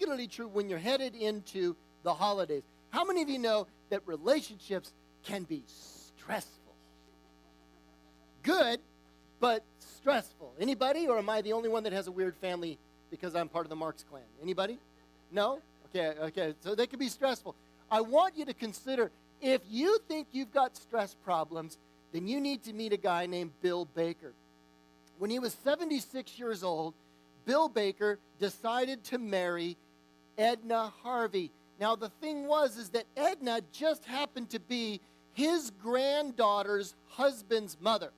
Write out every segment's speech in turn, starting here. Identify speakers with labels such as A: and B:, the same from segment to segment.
A: particularly true when you're headed into the holidays. How many of you know that relationships can be stressful? Good, but stressful. Anybody, or am I the only one that has a weird family because I'm part of the Marx clan? Anybody? No? Okay. So they can be stressful. I want you to consider, if you think you've got stress problems, then you need to meet a guy named Bill Baker. When he was 76 years old, Bill Baker decided to marry Edna Harvey. Now, the thing is that Edna just happened to be his granddaughter's husband's mother.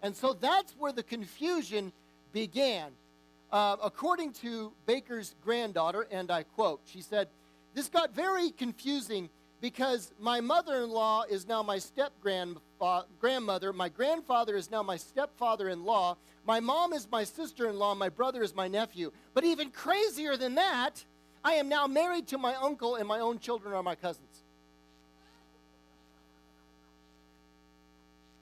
A: And so that's where the confusion began. According to Baker's granddaughter, and I quote, she said, "This got very confusing because my mother-in-law is now my step-grandmother, my grandfather is now my stepfather-in-law, my mom is my sister-in-law, my brother is my nephew. But even crazier than that, I am now married to my uncle and my own children are my cousins."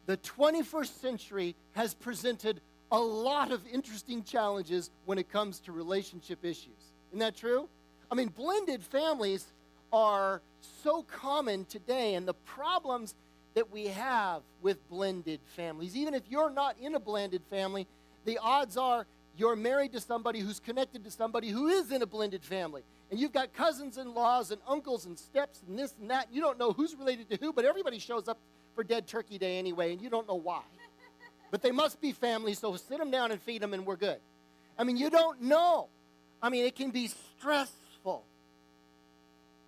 A: The 21st century has presented a lot of interesting challenges when it comes to relationship issues. Isn't that true? I mean, blended families are so common today, and the problems that we have with blended families, even if you're not in a blended family, the odds are you're married to somebody who's connected to somebody who is in a blended family. And you've got cousins-in-laws and uncles and steps and this and that. You don't know who's related to who, but everybody shows up for Dead Turkey Day anyway, and you don't know why. But they must be family, so sit them down and feed them, and we're good. I mean, you don't know. I mean, it can be stressful.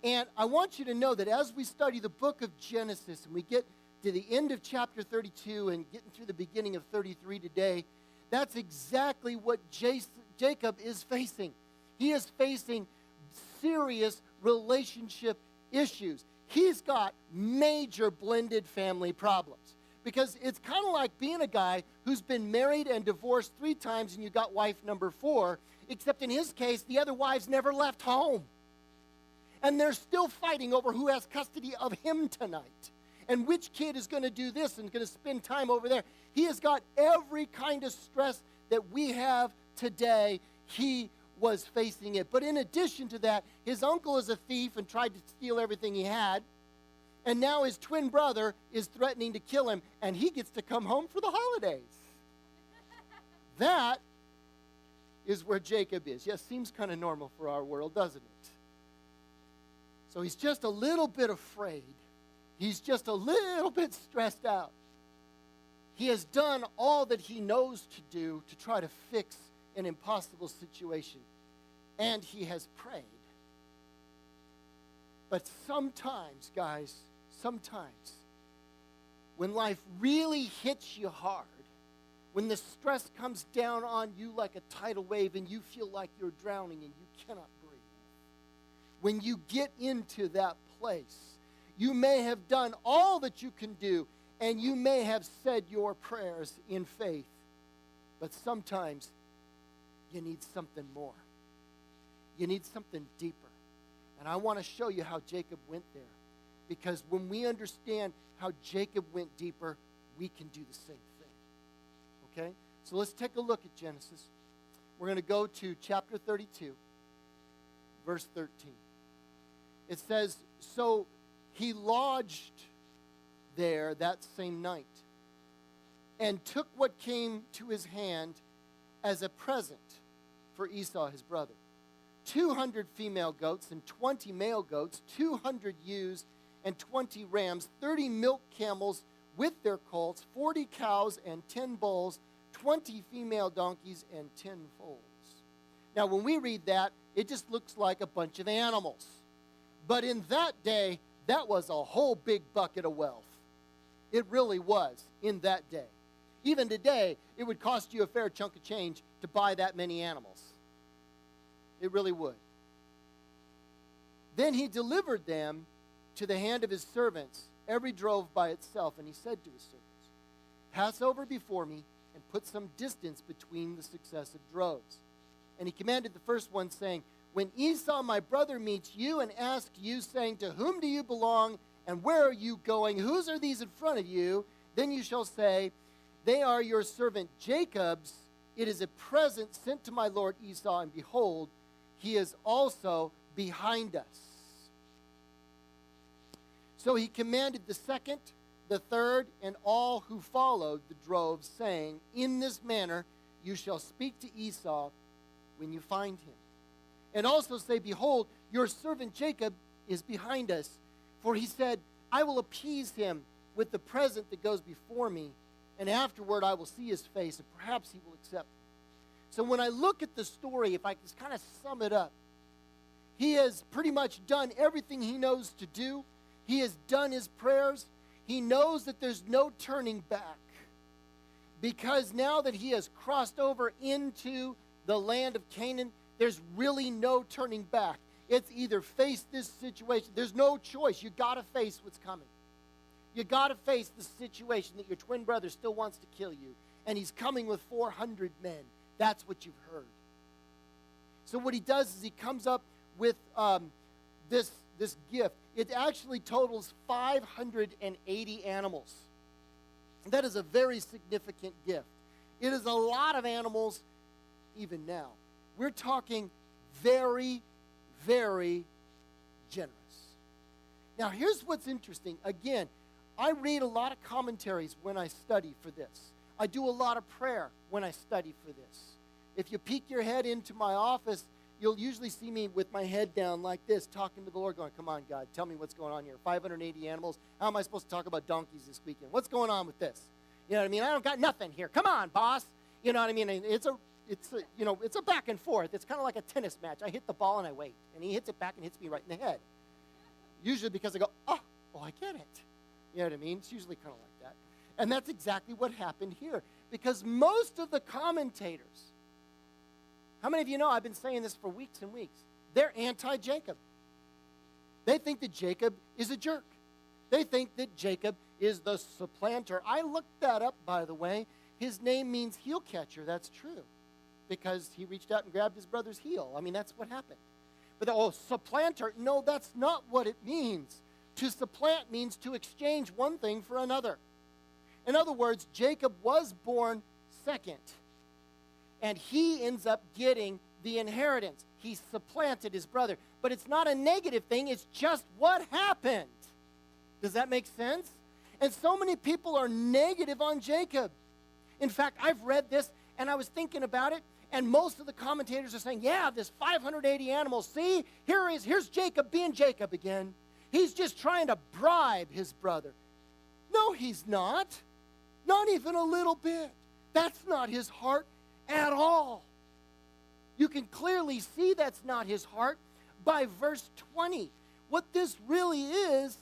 A: And I want you to know that as we study the book of Genesis, and we get to the end of chapter 32 and getting through the beginning of 33 today, that's exactly what Jacob is facing. He is facing serious relationship issues. He's got major blended family problems. Because it's kind of like being a guy who's been married and divorced 3 times and you got wife number 4, except in his case, the other wives never left home. And they're still fighting over who has custody of him tonight. And which kid is going to do this and going to spend time over there. He has got every kind of stress that we have today. He was facing it. But in addition to that, his uncle is a thief and tried to steal everything he had. And now his twin brother is threatening to kill him, and he gets to come home for the holidays. That is where Jacob is. Yes, seems kind of normal for our world, doesn't it? So he's just a little bit afraid. He's just a little bit stressed out. He has done all that he knows to do to try to fix an impossible situation, and he has prayed. But sometimes, guys, when life really hits you hard, when the stress comes down on you like a tidal wave and you feel like you're drowning and you cannot breathe, when you get into that place, you may have done all that you can do and you may have said your prayers in faith, but sometimes you need something more. You need something deeper. And I want to show you how Jacob went there. Because when we understand how Jacob went deeper, we can do the same thing. Okay? So let's take a look at Genesis. We're going to go to chapter 32, verse 13. It says, "So he lodged there that same night and took what came to his hand as a present for Esau his brother. 200 female goats and 20 male goats, 200 ewes and 20 rams, 30 milk camels with their colts, 40 cows and 10 bulls, 20 female donkeys and 10 foals." Now, when we read that, it just looks like a bunch of animals. But in that day, that was a whole big bucket of wealth. It really was in that day. Even today, it would cost you a fair chunk of change to buy that many animals. It really would. Then he delivered them to the hand of his servants, every drove by itself. And he said to his servants, "Pass over before me and put some distance between the successive droves." And he commanded the first one, saying, "When Esau my brother meets you and asks you, saying, 'To whom do you belong and where are you going? Whose are these in front of you?' Then you shall say, 'They are your servant Jacob's. It is a present sent to my lord Esau, and behold, he is also behind us. So he commanded the second, the third, and all who followed the droves, saying, in this manner you shall speak to Esau when you find him. And also say, behold, your servant Jacob is behind us. For he said, I will appease him with the present that goes before me, and afterward I will see his face, and perhaps he will accept me. So when I look at the story, if I can kind of sum it up, he has pretty much done everything he knows to do. He has done his prayers. He knows that there's no turning back, because now that he has crossed over into the land of Canaan, there's really no turning back. It's either face this situation. There's no choice. You got to face what's coming. You got to face the situation that your twin brother still wants to kill you, and he's coming with 400 men. That's what you've heard. So what he does is he comes up with this gift. It actually totals 580 animals. That is a very significant gift. It is a lot of animals even now. We're talking very, very generous. Now, here's what's interesting. Again, I read a lot of commentaries when I study for this. I do a lot of prayer when I study for this. If you peek your head into my office, you'll usually see me with my head down like this, talking to the Lord, going, come on, God, tell me what's going on here. 580 animals. How am I supposed to talk about donkeys this weekend? What's going on with this? You know what I mean? I don't got nothing here. Come on, boss. You know what I mean? And it's a back and forth. It's kind of like a tennis match. I hit the ball and I wait. And he hits it back and hits me right in the head. Usually because I go, oh, I get it. You know what I mean? It's usually kind of like that. And that's exactly what happened here. Because most of the commentators, how many of you know, I've been saying this for weeks and weeks, they're anti-Jacob. They think that Jacob is a jerk. They think that Jacob is the supplanter. I looked that up, by the way. His name means heel catcher. That's true. Because he reached out and grabbed his brother's heel. I mean, that's what happened. But, supplanter, no, that's not what it means. To supplant means to exchange one thing for another. In other words, Jacob was born second. And he ends up getting the inheritance. He supplanted his brother. But it's not a negative thing. It's just what happened. Does that make sense? And so many people are negative on Jacob. In fact, I've read this, and I was thinking about it, and most of the commentators are saying, yeah, this 580 animals, see, here's Jacob being Jacob again. He's just trying to bribe his brother. No, he's not. Not even a little bit. That's not his heart at all. You can clearly see that's not his heart by verse 20. What this really is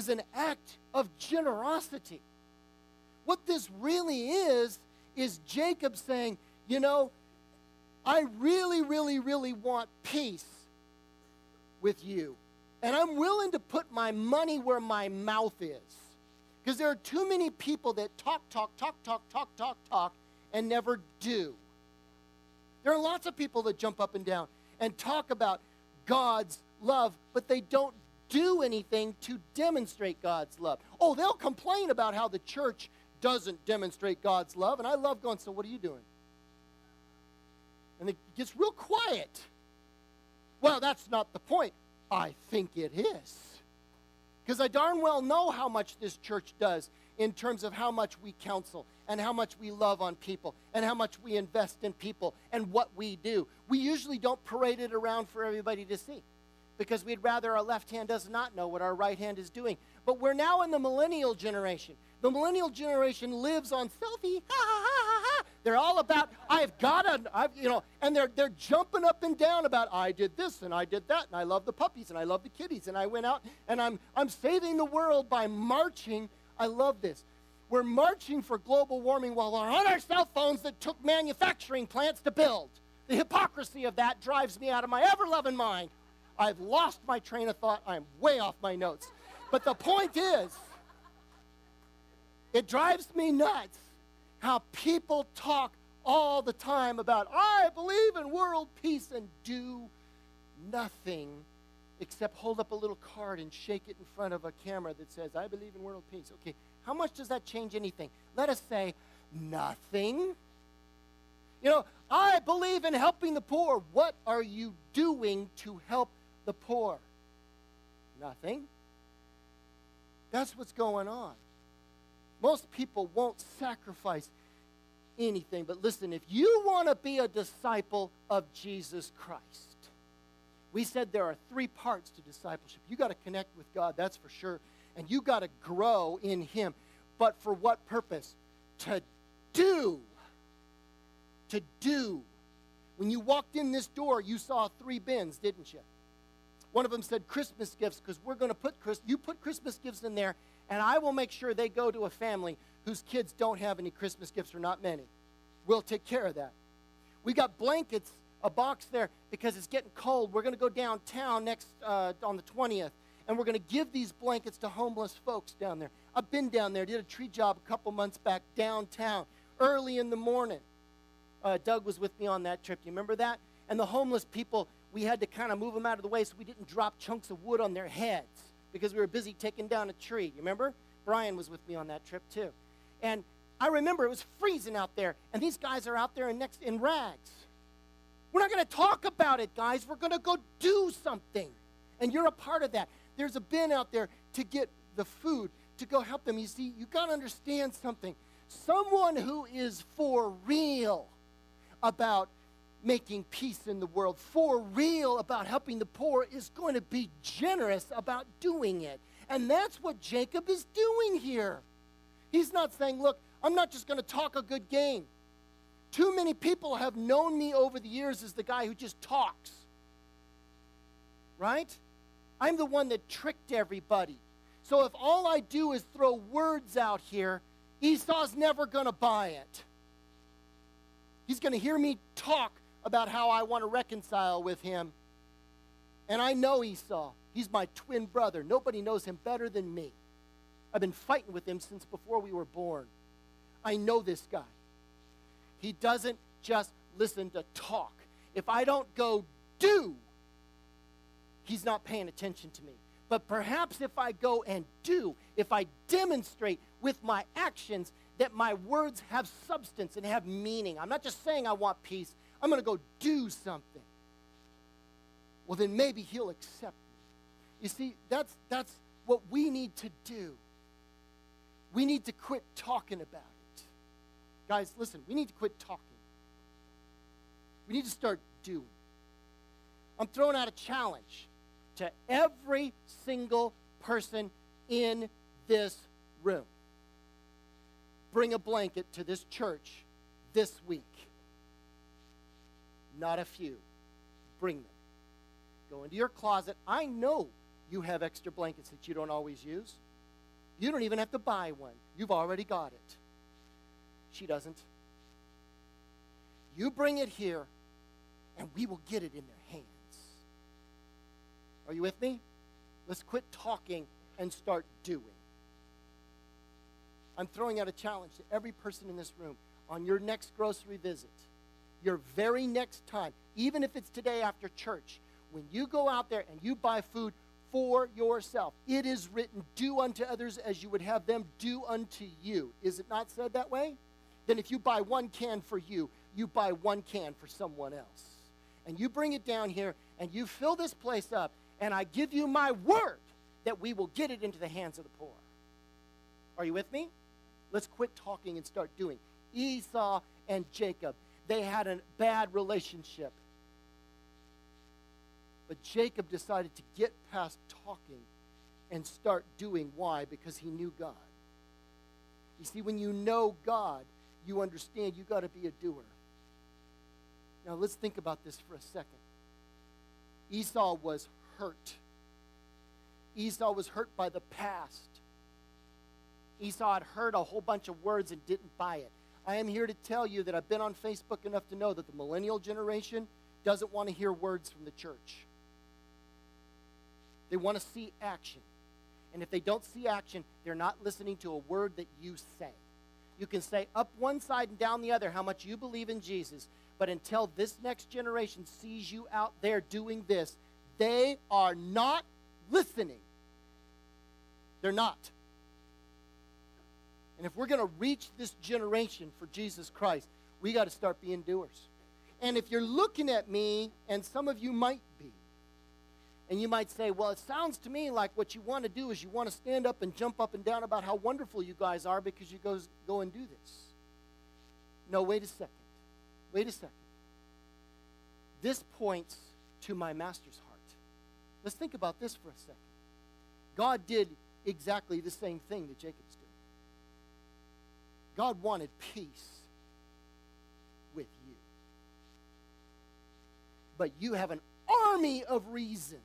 A: an act of generosity. What this really is Jacob saying, you know, I really, really, really want peace with you. And I'm willing to put my money where my mouth is. Because there are too many people that talk, and never do. There are lots of people that jump up and down and talk about God's love, but they don't do anything to demonstrate God's love. Oh, they'll complain about how the church doesn't demonstrate God's love, and I love going, so what are you doing? And it gets real quiet. Well, that's not the point. I think it is. Because I darn well know how much this church does in terms of how much we counsel and how much we love on people and how much we invest in people and what we do. We usually don't parade it around for everybody to see because we'd rather our left hand does not know what our right hand is doing. But we're now in the millennial generation. The millennial generation lives on selfie. Ha, ha, ha, ha, ha. They're all about, and they're jumping up and down about, I did this and I did that, and I love the puppies and I love the kitties, and I went out and I'm saving the world by marching. I love this. We're marching for global warming while we're on our cell phones that took manufacturing plants to build. The hypocrisy of that drives me out of my ever-loving mind. I've lost my train of thought. I'm way off my notes. But the point is, it drives me nuts how people talk all the time about, I believe in world peace, and do nothing except hold up a little card and shake it in front of a camera that says, I believe in world peace. Okay, how much does that change anything? Let us say nothing. You know, I believe in helping the poor. What are you doing to help the poor? Nothing. That's what's going on. Most people won't sacrifice anything. But listen, if you want to be a disciple of Jesus Christ, we said there are 3 parts to discipleship. You got to connect with God, that's for sure. And you got to grow in Him. But for what purpose? To do. To do. When you walked in this door, you saw 3 bins, didn't you? One of them said Christmas gifts, because we're going to you put Christmas gifts in there, and I will make sure they go to a family whose kids don't have any Christmas gifts, or not many. We'll take care of that. We got blankets, a box there, because it's getting cold. We're going to go downtown next on the 20th, and we're going to give these blankets to homeless folks down there. I've been down there, did a tree job a couple months back downtown, early in the morning. Doug was with me on that trip. You remember that? And the homeless people, we had to kind of move them out of the way so we didn't drop chunks of wood on their heads because we were busy taking down a tree. You remember? Brian was with me on that trip too. And I remember it was freezing out there, and these guys are out there in rags. We're not going to talk about it, guys. We're going to go do something. And you're a part of that. There's a bin out there to get the food, to go help them. You see, you got to understand something. Someone who is for real about making peace in the world, for real about helping the poor, is going to be generous about doing it. And that's what Jacob is doing here. He's not saying, look, I'm not just going to talk a good game. Too many people have known me over the years as the guy who just talks. Right? I'm the one that tricked everybody. So if all I do is throw words out here, Esau's never going to buy it. He's going to hear me talk about how I want to reconcile with him. And I know Esau. He's my twin brother. Nobody knows him better than me. I've been fighting with him since before we were born. I know this guy. He doesn't just listen to talk. If I don't go do, he's not paying attention to me. But perhaps if I go and do, if I demonstrate with my actions that my words have substance and have meaning, I'm not just saying I want peace, I'm going to go do something. Well, then maybe he'll accept me. You see, that's what we need to do. We need to quit talking about it. Guys, listen, we need to quit talking. We need to start doing. I'm throwing out a challenge to every single person in this room. Bring a blanket to this church this week. Not a few. Bring them. Go into your closet. I know you have extra blankets that you don't always use. You don't even have to buy one. You've already got it. She doesn't. You bring it here, and we will get it in their hands. Are you with me? Let's quit talking and start doing. I'm throwing out a challenge to every person in this room. On your next grocery visit, your very next time, even if it's today after church, when you go out there and you buy food for yourself, it is written, do unto others as you would have them do unto you. Is it not said that way? Then if you buy 1 can for you, you buy 1 can for someone else. And you bring it down here, and you fill this place up, and I give you my word that we will get it into the hands of the poor. Are you with me? Let's quit talking and start doing. Esau and Jacob, they had a bad relationship. But Jacob decided to get past talking and start doing. Why? Because he knew God. You see, when you know God, you understand you got to be a doer. Now, let's think about this for a second. Esau was hurt. Esau was hurt by the past. Esau had heard a whole bunch of words and didn't buy it. I am here to tell you that I've been on Facebook enough to know that the millennial generation doesn't want to hear words from the church. They want to see action. And if they don't see action, they're not listening to a word that you say. You can say up one side and down the other how much you believe in Jesus, but until this next generation sees you out there doing this, they are not listening. They're not. And if we're going to reach this generation for Jesus Christ, we got to start being doers. And if you're looking at me, and some of you might be, and you might say, well, it sounds to me like what you want to do is you want to stand up and jump up and down about how wonderful you guys are because you go and do this. No, wait a second. Wait a second. This points to my master's heart. Let's think about this for a second. God did exactly the same thing that Jacob's doing. God wanted peace with you. But you have an army of reasons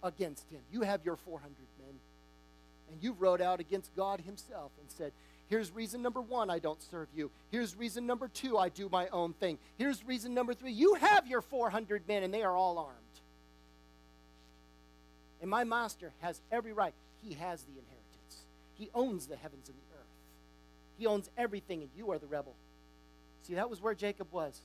A: against him. You have your 400 men. And you wrote out against God himself and said, here's reason number 1, I don't serve you. Here's reason number 2, I do my own thing. Here's reason number 3, you have your 400 men and they are all armed. And my master has every right. He has the inheritance. He owns the heavens and the earth. He owns everything, and you are the rebel. See, that was where Jacob was.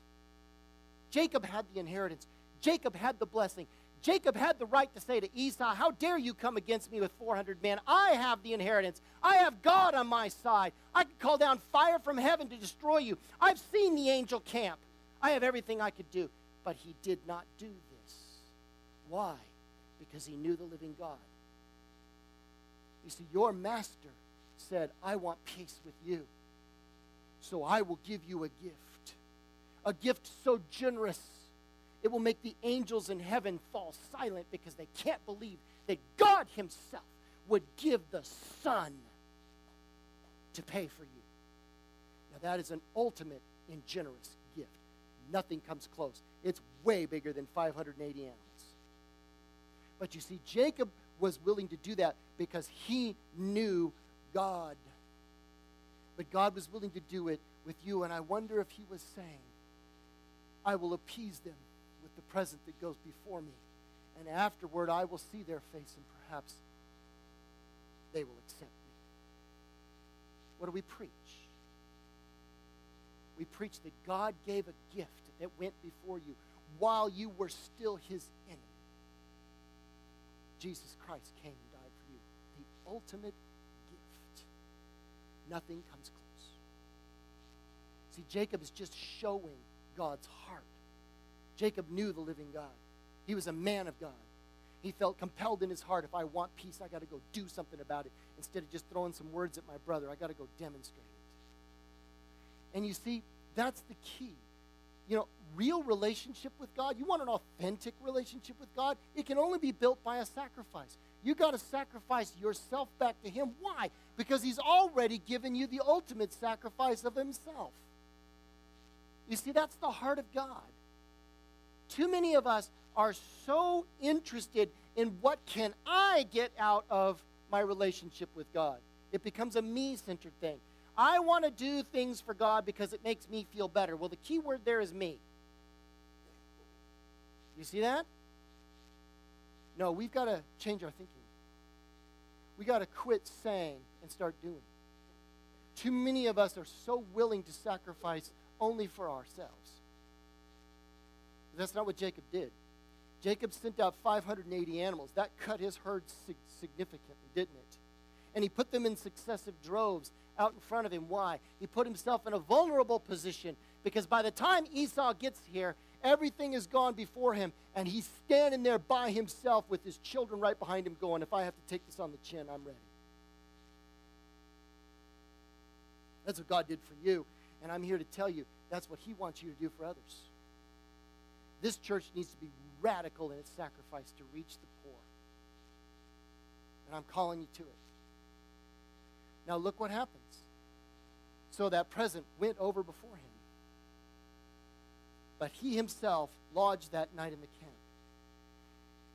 A: Jacob had the inheritance. Jacob had the blessing. Jacob had the right to say to Esau, how dare you come against me with 400 men? I have the inheritance. I have God on my side. I can call down fire from heaven to destroy you. I've seen the angel camp. I have everything I could do. But he did not do this. Why? Because he knew the living God. You see, your master said, I want peace with you. So I will give you a gift. A gift so generous, it will make the angels in heaven fall silent because they can't believe that God himself would give the Son to pay for you. Now that is an ultimate and generous gift. Nothing comes close. It's way bigger than 580 animals. But you see, Jacob was willing to do that because he knew God. But God was willing to do it with you, and I wonder if he was saying, I will appease them with the present that goes before me, and afterward I will see their face, and perhaps they will accept me. What do we preach? We preach that God gave a gift that went before you while you were still his enemy. Jesus Christ came and died for you. The ultimate gift. Nothing comes close. See, Jacob is just showing God's heart. Jacob knew the living God. He was a man of God. He felt compelled in his heart, if I want peace, I got to go do something about it. Instead of just throwing some words at my brother, I got to go demonstrate it. And you see, that's the key. You know, real relationship with God, you want an authentic relationship with God, it can only be built by a sacrifice. You got to sacrifice yourself back to him. Why? Because he's already given you the ultimate sacrifice of himself. You see, that's the heart of God. Too many of us are so interested in what can I get out of my relationship with God. It becomes a me-centered thing. I want to do things for God because it makes me feel better. Well, the key word there is me. You see that? No, we've got to change our thinking. We got to quit saying and start doing. Too many of us are so willing to sacrifice only for ourselves. That's not what Jacob did. Jacob sent out 580 animals. That cut his herd significantly, didn't it? And he put them in successive droves out in front of him. Why? He put himself in a vulnerable position because by the time Esau gets here, everything is gone before him, and he's standing there by himself with his children right behind him going, if I have to take this on the chin, I'm ready. That's what God did for you, and I'm here to tell you that's what he wants you to do for others. This church needs to be radical in its sacrifice to reach the poor. And I'm calling you to it. Now look what happens. So that present went over before him. But he himself lodged that night in the camp.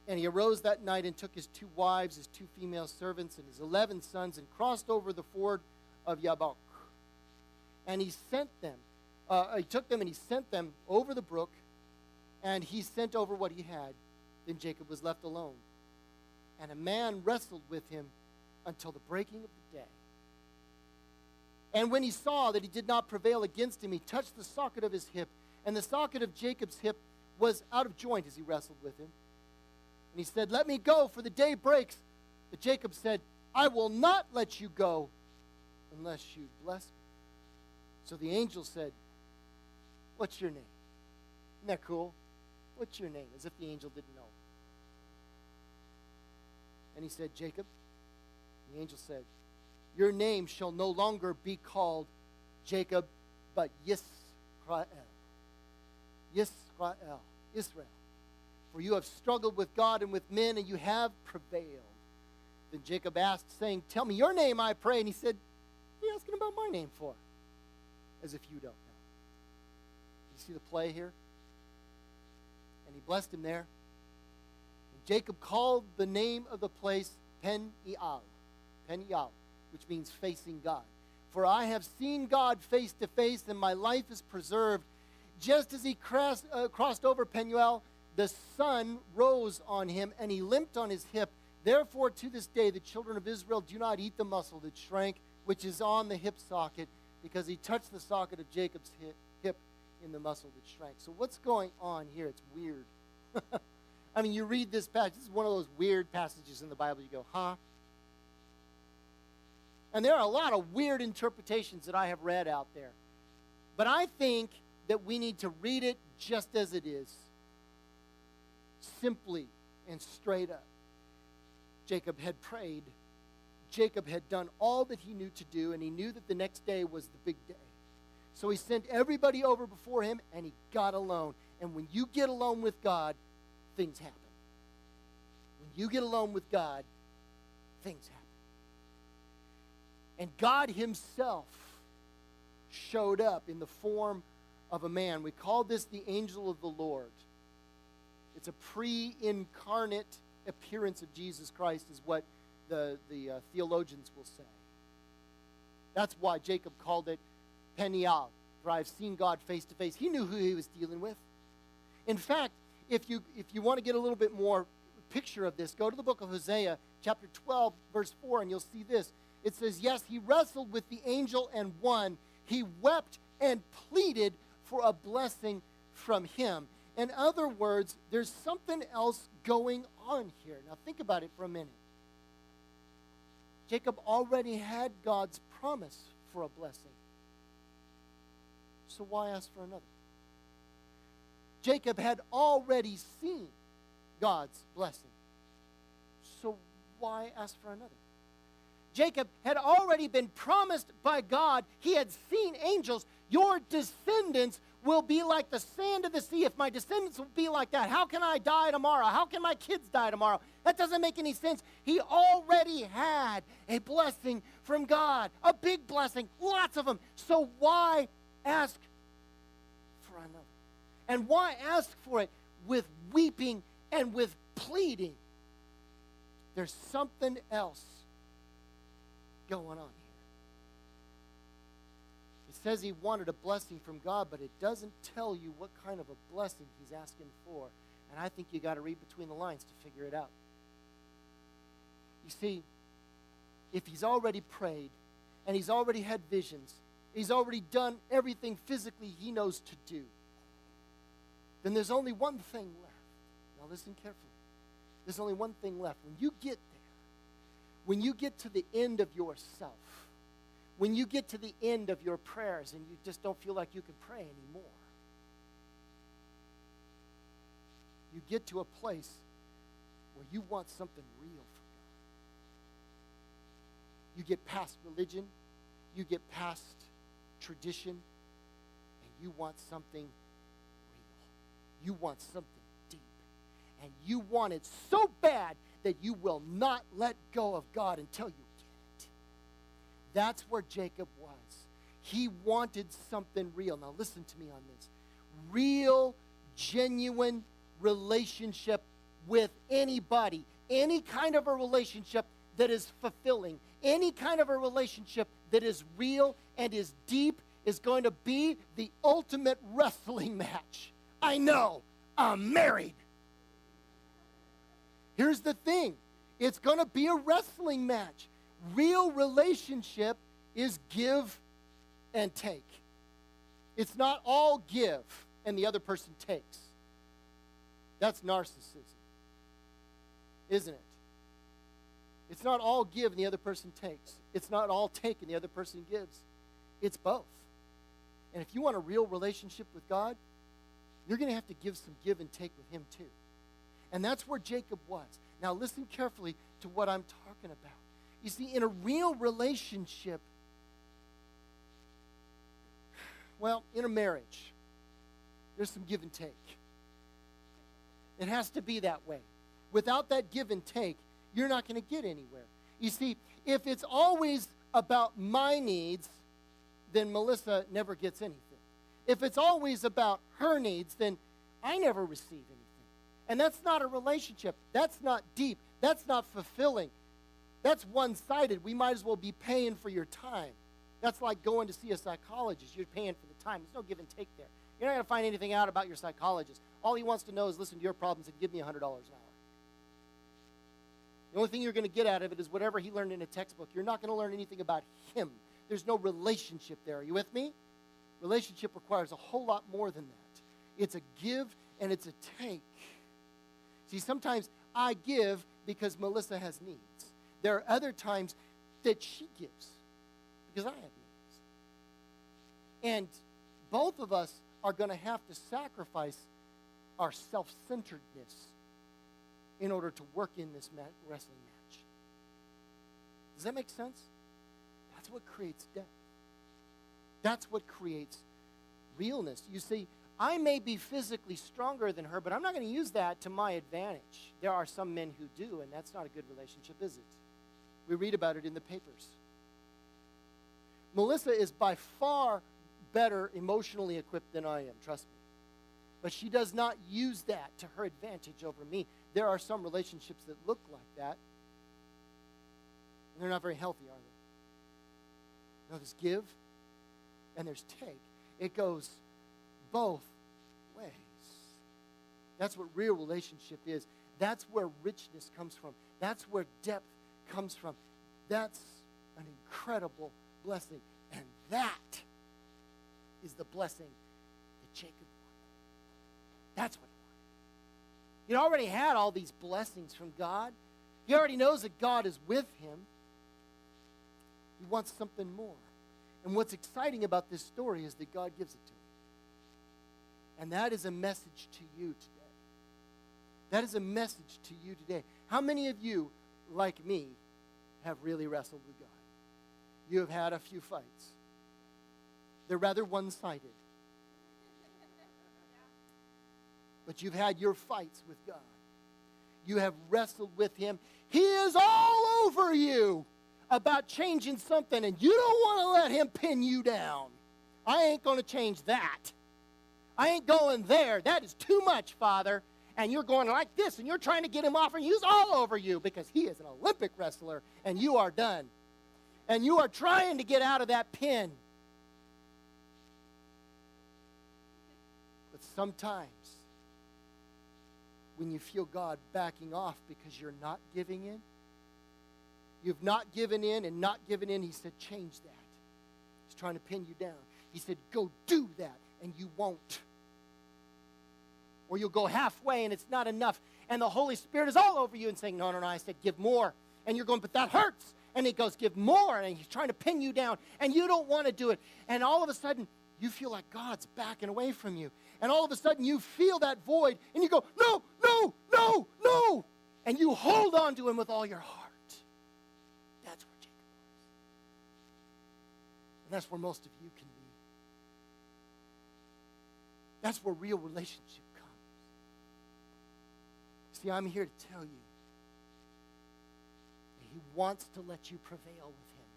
A: And he arose that night and took his 2 wives, his 2 female servants, and his 11 sons, and crossed over the ford of Yabok. And he sent them, he took them and he sent them over the brook, and he sent over what he had. Then Jacob was left alone. And a man wrestled with him until the breaking of the day. And when he saw that he did not prevail against him, he touched the socket of his hip, and the socket of Jacob's hip was out of joint as he wrestled with him. And he said, let me go, for the day breaks. But Jacob said, I will not let you go unless you bless me. So the angel said, what's your name? Isn't that cool? What's your name? As if the angel didn't know. And he said, Jacob. The angel said, your name shall no longer be called Jacob, but Yisrael. Yisrael. Israel. For you have struggled with God and with men, and you have prevailed. Then Jacob asked, saying, tell me your name, I pray. And he said, what are you asking about my name for? As if you don't know. You see the play here? And he blessed him there. And Jacob called the name of the place Peniel, which means facing God. For I have seen God face to face, and my life is preserved. Just as he crossed over Peniel, the sun rose on him, and he limped on his hip. Therefore, to this day, the children of Israel do not eat the muscle that shrank, which is on the hip socket, because he touched the socket of Jacob's hip in the muscle that shrank. So what's going on here? It's weird. I mean, you read this passage. This is one of those weird passages in the Bible. You go, huh? And there are a lot of weird interpretations that I have read out there. But I think that we need to read it just as it is. Simply and straight up. Jacob had prayed. Jacob had done all that he knew to do, and he knew that the next day was the big day. So he sent everybody over before him, and he got alone. And when you get alone with God, things happen. When you get alone with God, things happen. And God himself showed up in the form of a man. We call this the angel of the Lord. It's a pre-incarnate appearance of Jesus Christ, is what the theologians will say. That's why Jacob called it Peniel, for I've seen God face to face. He knew who he was dealing with. In fact, if you want to get a little bit more picture of this, go to the book of Hosea, chapter 12, verse 4, and you'll see this. It says, yes, he wrestled with the angel and won. He wept and pleaded for a blessing from him. In other words, there's something else going on here. Now think about it for a minute. Jacob already had God's promise for a blessing. So why ask for another? Jacob had already seen God's blessing. So why ask for another? Jacob had already been promised by God. He had seen angels. Your descendants will be like the sand of the sea. If my descendants will be like that, how can I die tomorrow? How can my kids die tomorrow? That doesn't make any sense. He already had a blessing from God, a big blessing, lots of them. So why ask for another? And why ask for it with weeping and with pleading? There's something else going on here. It says he wanted a blessing from God, but it doesn't tell you what kind of a blessing he's asking for. And I think you got to read between the lines to figure it out. You see, if he's already prayed and he's already had visions, he's already done everything physically he knows to do, then there's only one thing left. Now listen carefully. There's only one thing left. When you get there, when you get to the end of yourself, when you get to the end of your prayers and you just don't feel like you can pray anymore, you get to a place where you want something real from God. You get past religion, you get past tradition, and you want something real. You want something deep. And you want it so bad that you will not let go of God until you get it. That's where Jacob was. He wanted something real. Now listen to me on this. Real, genuine relationship with anybody. Any kind of a relationship that is fulfilling. Any kind of a relationship that is real and is deep is going to be the ultimate wrestling match. I know, I'm married. Here's the thing. It's going to be a wrestling match. Real relationship is give and take. It's not all give and the other person takes. That's narcissism, isn't it? It's not all give and the other person takes. It's not all take and the other person gives. It's both. And if you want a real relationship with God, you're going to have to give some give and take with him too. And that's where Jacob was. Now listen carefully to what I'm talking about. You see, in a real relationship, well, in a marriage, there's some give and take. It has to be that way. Without that give and take, you're not going to get anywhere. You see, if it's always about my needs, then Melissa never gets anything. If it's always about her needs, then I never receive anything. And that's not a relationship. That's not deep. That's not fulfilling. That's one-sided. We might as well be paying for your time. That's like going to see a psychologist. You're paying for the time. There's no give and take there. You're not going to find anything out about your psychologist. All he wants to know is listen to your problems and give me $100 an hour. The only thing you're going to get out of it is whatever he learned in a textbook. You're not going to learn anything about him. There's no relationship there. Are you with me? Relationship requires a whole lot more than that. It's a give and it's a take. See, sometimes I give because Melissa has needs. There are other times that she gives because I have needs. And both of us are going to have to sacrifice our self-centeredness in order to work in this wrestling match. Does that make sense? That's what creates depth. That's what creates realness. You see, I may be physically stronger than her, but I'm not going to use that to my advantage. There are some men who do, and that's not a good relationship, is it? We read about it in the papers. Melissa is by far better emotionally equipped than I am, trust me. But she does not use that to her advantage over me. There are some relationships that look like that, and they're not very healthy, are they? No, there's give and there's take. It goes both ways. That's what real relationship is. That's where richness comes from. That's where depth comes from. That's an incredible blessing. And that is the blessing that Jacob wanted. That's what he wanted. He already had all these blessings from God. He already knows that God is with him. He wants something more. And what's exciting about this story is that God gives it to him. And that is a message to you today. That is a message to you today. How many of you, like me, have really wrestled with God? You have had a few fights. They're rather one-sided. But you've had your fights with God. You have wrestled with him. He is all over you about changing something, and you don't want to let him pin you down. I ain't going to change that. I ain't going there. That is too much, Father. And you're going like this, and you're trying to get him off, and he's all over you because he is an Olympic wrestler, and you are done. And you are trying to get out of that pin. But sometimes, when you feel God backing off because you're not giving in, you've not given in and not given in, he said, change that. He's trying to pin you down. He said, go do that, and you won't. Or you'll go halfway, and it's not enough, and the Holy Spirit is all over you and saying, no, I said, give more. And you're going, but that hurts. And he goes, give more, and he's trying to pin you down, and you don't want to do it. And all of a sudden, you feel like God's backing away from you. And all of a sudden, you feel that void, and you go, no. And you hold on to him with all your heart. That's where Jacob was. And that's where most of you can be. That's where real relationship comes. See, I'm here to tell you that he wants to let you prevail with him.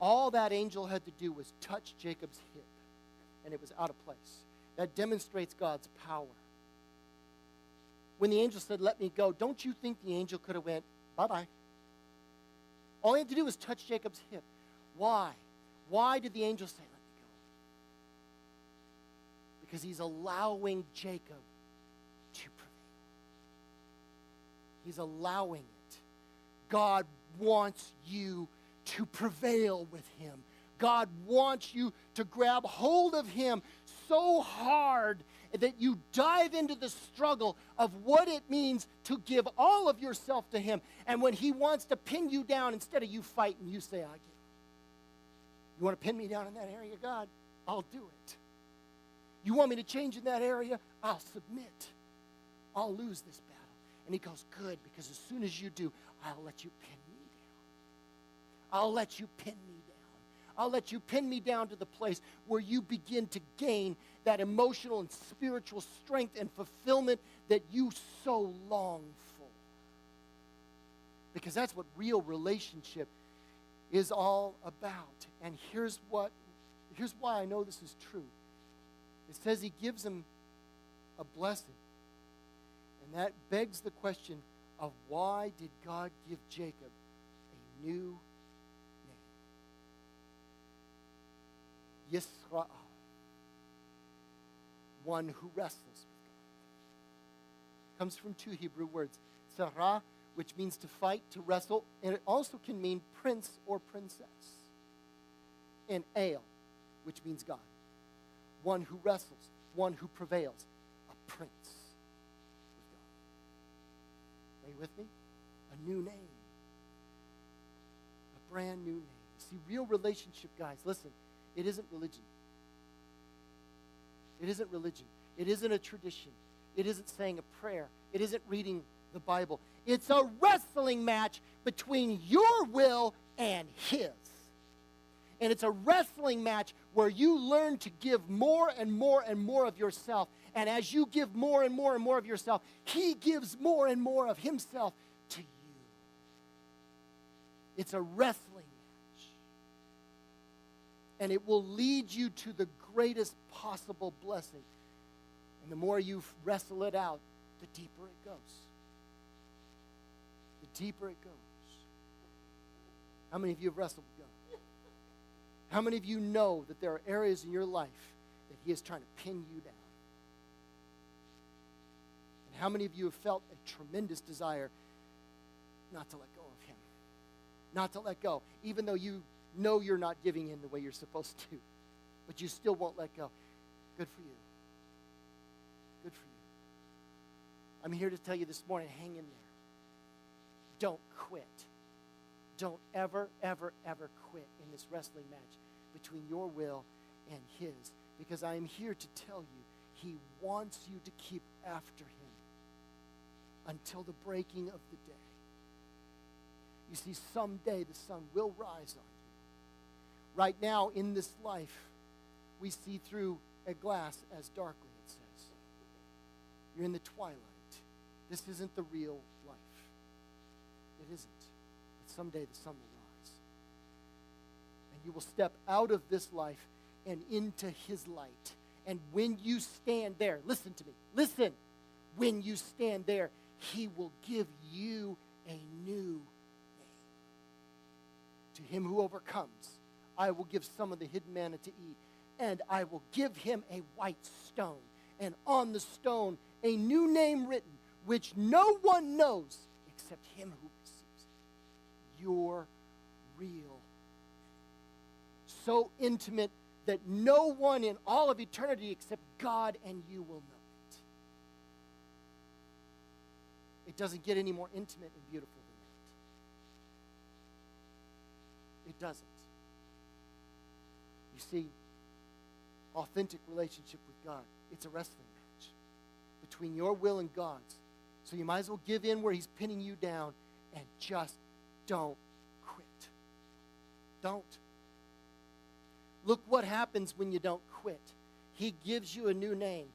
A: All that angel had to do was touch Jacob's hip, and it was out of place. That demonstrates God's power. When the angel said, let me go, don't you think the angel could have went, bye-bye? All he had to do was touch Jacob's hip. Why? Why did the angel say, let me go? Because he's allowing Jacob to prevail. He's allowing it. God wants you to prevail with him. God wants you to grab hold of him so hard that you dive into the struggle of what it means to give all of yourself to him. And when he wants to pin you down, instead of you fighting, you say, I give. You want to pin me down in that area, God? I'll do it. You want me to change in that area? I'll submit. I'll lose this battle. And he goes, good, because as soon as you do, I'll let you pin me down. I'll let you pin me down. I'll let you pin me down to the place where you begin to gain that emotional and spiritual strength and fulfillment that you so long for. Because that's what real relationship is all about. And here's why I know this is true. It says he gives him a blessing. And that begs the question of why did God give Jacob a new name? Yisrael. One who wrestles with God. Comes from two Hebrew words. Sarah, which means to fight, to wrestle, and it also can mean prince or princess. And El, which means God. One who wrestles, one who prevails, a prince with God. Are you with me? A new name. A brand new name. See, real relationship, guys, listen, it isn't religion. It isn't religion. It isn't a tradition. It isn't saying a prayer. It isn't reading the Bible. It's a wrestling match between your will and his. And it's a wrestling match where you learn to give more and more and more of yourself. And as you give more and more and more of yourself, he gives more and more of himself to you. It's a wrestling match. And it will lead you to the greatest possible blessing. And the more you wrestle it out, the deeper it goes. The deeper it goes. How many of you have wrestled with God? How many of you know that there are areas in your life that he is trying to pin you down? And how many of you have felt a tremendous desire not to let go of him? Not to let go, even though you know you're not giving in the way you're supposed to, but you still won't let go. Good for you. Good for you. I'm here to tell you this morning, hang in there. Don't quit. Don't ever, ever, ever quit in this wrestling match between your will and his. Because I am here to tell you, he wants you to keep after him until the breaking of the day. You see, someday the sun will rise on you. Right now, in this life, we see through a glass as darkly, it says. You're in the twilight. This isn't the real life. It isn't. But someday the sun will rise. And you will step out of this life and into his light. And when you stand there, listen to me, listen. When you stand there, he will give you a new name. To him who overcomes, I will give some of the hidden manna to eat, and I will give him a white stone, and on the stone a new name written, which no one knows except him who receives it. Your real name. So intimate that no one in all of eternity except God and you will know it. It doesn't get any more intimate and beautiful than that. It doesn't. You see, authentic relationship with God, it's a wrestling match between your will and God's. So you might as well give in where he's pinning you down and just don't quit. Don't. Look what happens when you don't quit. He gives you a new name.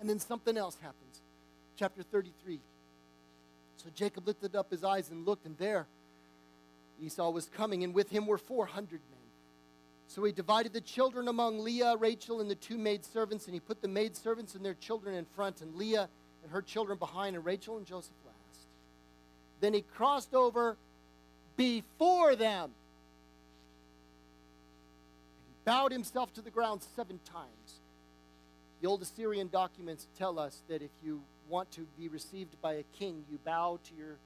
A: And then something else happens. Chapter 33. So Jacob lifted up his eyes and looked, and there Esau was coming, and with him were 400 men. So he divided the children among Leah, Rachel, and the two maidservants, and he put the maidservants and their children in front, and Leah and her children behind, and Rachel and Joseph last. Then he crossed over before them. And he bowed himself to the ground 7 times. The old Assyrian documents tell us that if you want to be received by a king, you bow to your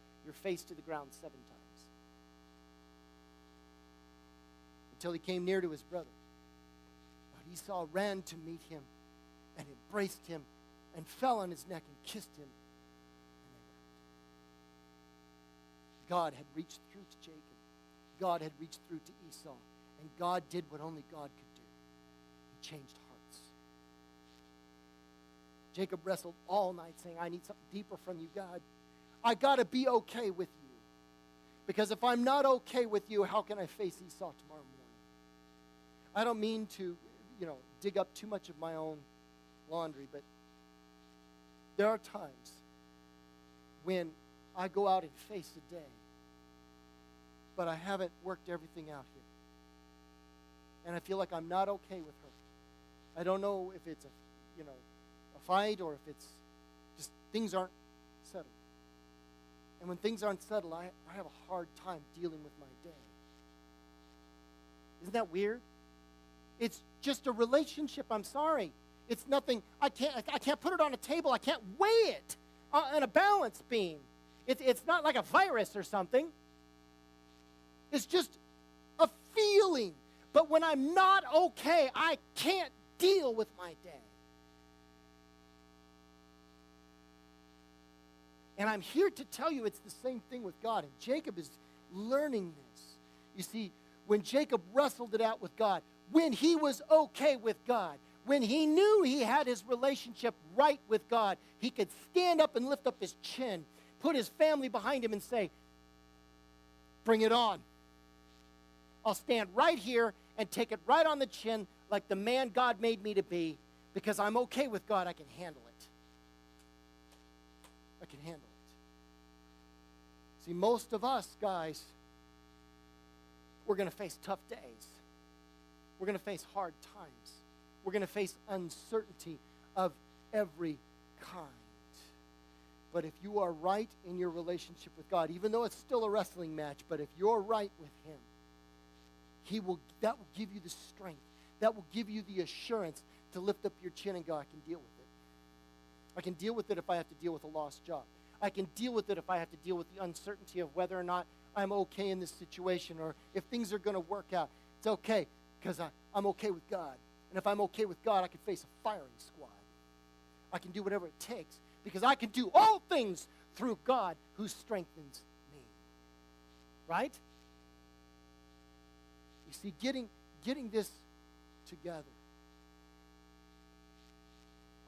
A: face to the ground 7 times. Until he came near to his brother. But Esau ran to meet him and embraced him and fell on his neck and kissed him. And God had reached through to Jacob. God had reached through to Esau. And God did what only God could do. He changed hearts. Jacob wrestled all night saying, I need something deeper from you, God. I got to be okay with you. Because if I'm not okay with you, how can I face Esau tomorrow morning? I don't mean to, dig up too much of my own laundry, but there are times when I go out and face a day, but I haven't worked everything out here. And I feel like I'm not okay with her. I don't know if it's a fight or if it's just things aren't settled. And when things aren't settled, I have a hard time dealing with my day. Isn't that weird? It's just a relationship. I'm sorry. It's nothing. I can't put it on a table. I can't weigh it on a balance beam. It's not like a virus or something. It's just a feeling. But when I'm not okay, I can't deal with my day. And I'm here to tell you it's the same thing with God. And Jacob is learning this. You see, when Jacob wrestled it out with God, when he was okay with God, when he knew he had his relationship right with God, he could stand up and lift up his chin, put his family behind him and say, bring it on. I'll stand right here and take it right on the chin like the man God made me to be, because I'm okay with God. I can handle it. I can handle it. See, most of us, guys, we're going to face tough days. We're going to face hard times. We're going to face uncertainty of every kind. But if you are right in your relationship with God, even though it's still a wrestling match, but if you're right with Him, that will give you the strength. That will give you the assurance to lift up your chin and go, I can deal with it. I can deal with it if I have to deal with a lost job. I can deal with it if I have to deal with the uncertainty of whether or not I'm okay in this situation or if things are going to work out. It's okay because I'm okay with God. And if I'm okay with God, I can face a firing squad. I can do whatever it takes because I can do all things through God who strengthens me. Right? You see, getting this together,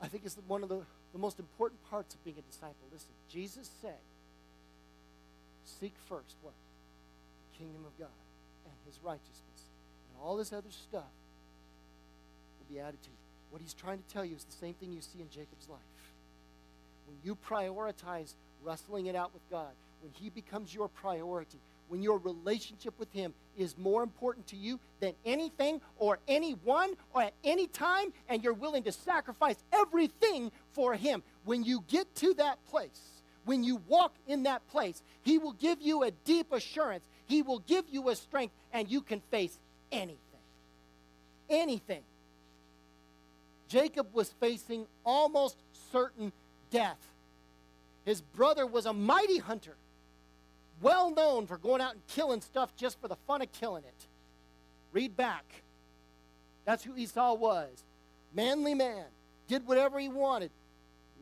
A: I think is one of the most important parts of being a disciple. Listen, Jesus said, seek first what? The kingdom of God and His righteousness. And all this other stuff will be added to you. What He's trying to tell you is the same thing you see in Jacob's life. When you prioritize wrestling it out with God, when He becomes your priority, when your relationship with Him is more important to you than anything or anyone or at any time, and you're willing to sacrifice everything for Him, when you get to that place, when you walk in that place, He will give you a deep assurance. He will give you a strength, and you can face anything. Anything. Jacob was facing almost certain death. His brother was a mighty hunter, well known for going out and killing stuff just for the fun of killing it. Read back. That's who Esau was. Manly man. Did whatever he wanted.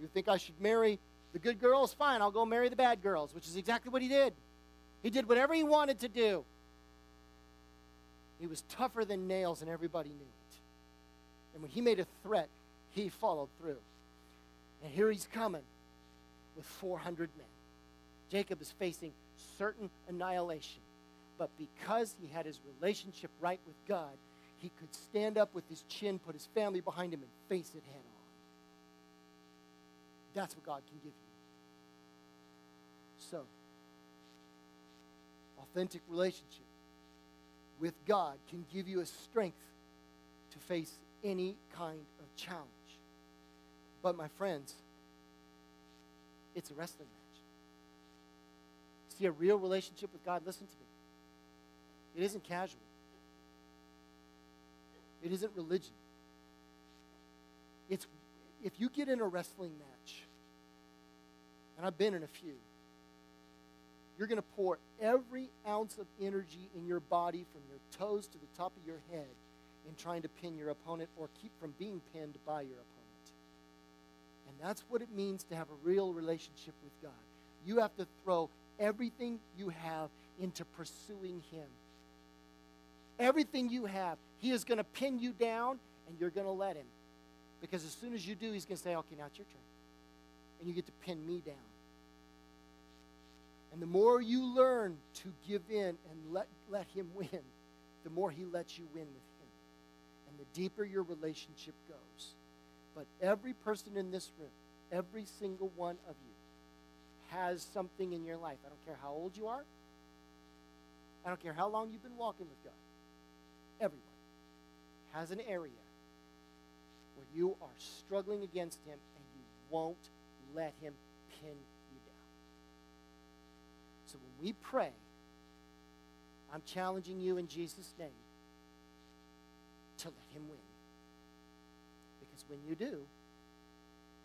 A: You think I should marry the good girls? Fine, I'll go marry the bad girls, which is exactly what he did. He did whatever he wanted to do. He was tougher than nails, and everybody knew it. And when he made a threat, he followed through. And here he's coming with 400 men. Jacob is facing certain annihilation. But because he had his relationship right with God, he could stand up with his chin, put his family behind him, and face it head on. That's what God can give you. So, authentic relationship with God can give you a strength to face any kind of challenge. But my friends, it's a wrestling match. See, a real relationship with God, listen to me. It isn't casual. It isn't religion. It's if you get in a wrestling match, and I've been in a few, you're going to pour every ounce of energy in your body from your toes to the top of your head in trying to pin your opponent or keep from being pinned by your opponent. And that's what it means to have a real relationship with God. You have to throw everything you have into pursuing Him. Everything you have. He is going to pin you down, and you're going to let Him. Because as soon as you do, he's going to say, okay, now it's your turn. And you get to pin me down. And the more you learn to give in and let him win, the more he lets you win with him. And the deeper your relationship goes. But every person in this room, every single one of you, has something in your life. I don't care how old you are. I don't care how long you've been walking with God. Everyone has an area where you are struggling against him and you won't let him pin you down. So when we pray, I'm challenging you in Jesus' name to let him win. Because when you do,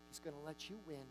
A: he's going to let you win